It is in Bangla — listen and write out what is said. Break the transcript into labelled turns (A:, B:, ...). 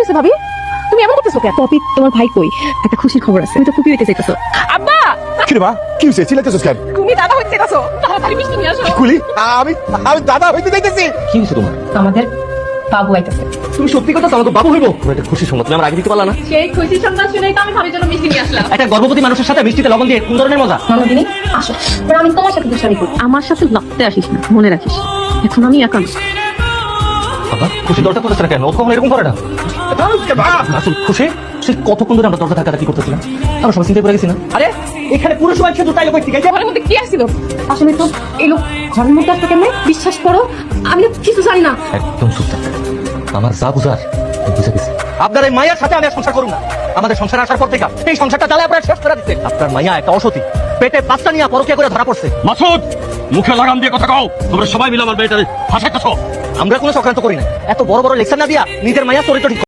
A: হয়েছে ভাবি? তুমি এমন করতেছো কেন?
B: পপি, তোমার ভাই কই? একটা খুশির খবর আছে, তুমি তো ফুপি হইতে চাইতেছো।
A: আব্বা,
C: কি রে মা, কি হয়েছে? চিল্লাইতেছিস কেন?
A: তুমি দাদা হইতে চাইতেছো, তাড়াতাড়ি মিষ্টি নিয়ে আসো।
C: কুলি, আমি আমি দাদা হইতে যাইতেছি।
D: কি হয়েছে তোমার?
B: আমাদের বাবু আইতাছে।
D: তুমি সত্যি কথা আমার তো বাবু হইব। তুমি একটা খুশি সংবাদ তুমি আমার আগে দিতে পারলা না?
A: সেই খুশি সংবাদ শুনেই তো আমি ভাবির জন্য মিষ্টি নিয়ে আসলাম।
D: একটা গর্ভবতী মানুষের সাথে মিষ্টিতে লবণ দিয়ে কোন ধরনের মজা?
B: নন্দিনী, আসো, এবার আমি তোমার সাথে দুষ্টামি করি। আমার সাথে লাগতে আসিস না, মনে রাখিস। এখন আমি একা না।
D: বাবা, খুশি দরজা করতেছে না কেন? ও কখন এরকম করে না? আসল খুশি সে কতক্ষণ ধরে আমরা দরজা ধাক্কাধাক্কি করতেছিলাম, আমরা সবাই চিন্তা করে গেছি না? আরে এখানে পুরো সময় শুধু তাই লোক ঠিক আছে।
A: ঘরের মধ্যে কি আসছিল?
B: আসলে তো এই লোক ঘরের মধ্যে আসতে কেমনে? বিশ্বাস করো, আমি না কিছু জানি না।
D: একদম চুপ থাক। আমার যা বুঝার বুঝে গেছি। আপনার এই মায়ের সাথে আমি আর সংসার করুন না। আমাদের সংসারে আসার পর থেকে এই সংসারটা চালে আপনার শেষ করে দিচ্ছে। আপনার মাইয়া একটা অসতী, পেটে বাচ্চা নিয়ে পরকীয়া করে ধরা পড়ছে।
E: মাসুদ, মুখে লাগাম দিয়ে কথা কও। তোমরা সবাই মিলে আমার মেয়েটারে ফাঁসাইতেছো।
D: আমরা কোনো চক্রান্ত করি না। এত বড় বড় লেকচার না দিয়া নিজের মাইয়া চরিত্র ঠিক